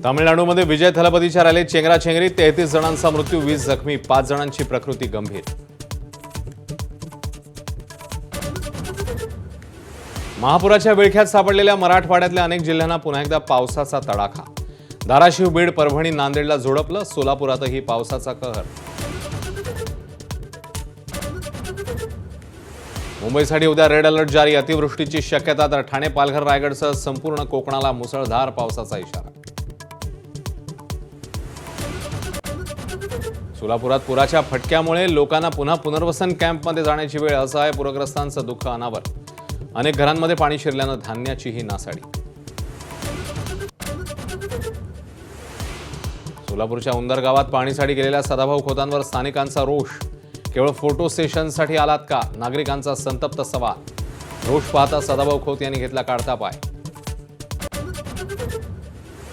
तामिळनाडूमध्ये विजय थलपतीच्या रॅलीत चेंगराचेंगरी, 33 जणांचा मृत्यू, 20 जखमी, 5 जणांची प्रकृती गंभीर. महापुराच्या विळख्यात सापडलेल्या मराठवाड्यातल्या अनेक जिल्ह्यांना पुन्हा एकदा पावसाचा तडाखा. धाराशिव, बीड, परभणी, नांदेडला झोडपलं. सोलापुरातही पावसाचा कहर. मुंबईसाठी उद्या रेड अलर्ट जारी. अतिवृष्टीची शक्यता. तर ठाणे, पालघर, रायगडसह संपूर्ण कोकणाला मुसळधार पावसाचा इशारा. सोलापुरात पुराच्या फटक्यामुळे लोकांना पुन्हा पुनर्वसन कॅम्पमध्ये जाण्याची वेळ. असहाय पूरग्रस्तांचं दुःख अनावर. अनेक घरांमध्ये पाणी शिरल्यानं धान्याचीही नासाडी. सोलापूरच्या उंदर गावात पाणीसाठी गेलेल्या सदाभाऊ खोतांवर स्थानिकांचा रोष. केवळ फोटो सेशनसाठी आलात का? नागरिकांचा संतप्त सवाल. रोष पाहता सदाभाऊ खोत यांनी घेतला काढता पाय.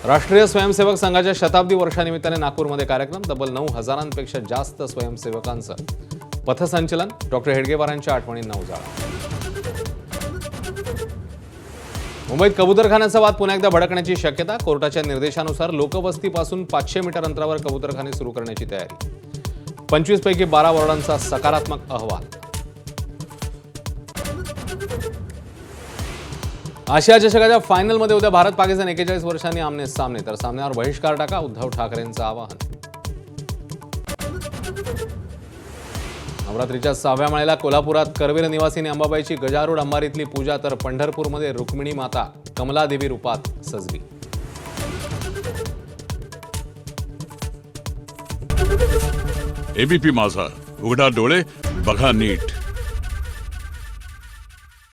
राष्ट्रीय स्वयंसेवक संघाच्या शताब्दी वर्षानिमित्ताने नागपूरमध्ये कार्यक्रम. तब्बल 9,000पेक्षा जास्त स्वयंसेवकांचं पथसंचलन. डॉक्टर हेडगेवारांच्या आठवणींना उजाळा. मुंबईत कबूतरखान्याचा वाद पुन्हा एकदा भडकण्याची शक्यता. कोर्टाच्या निर्देशानुसार लोकवस्तीपासून 500 मीटर अंतरावर कबूतरखाने सुरू करण्याची तयारी. 25 पैकी 12 वॉर्डांचा सकारात्मक अहवाल. आशिया चषकाच्या फायनलमध्ये उद्या भारत पाकिस्तान 41 वर्षांनी आमने सामने. तर सामन्यावर बहिष्कार टाका, उद्धव ठाकरेंचं आवाहन. नवरात्रीच्या 6व्या माळेला कोल्हापुरात करवीर निवासिनी अंबाबाईची गजारूढ अंबारीतली पूजा. तर पंढरपूरमध्ये रुक्मिणी माता कमलादेवी रूपात सजली. एबीपी माझा, उघडा डोळे बघा नीट.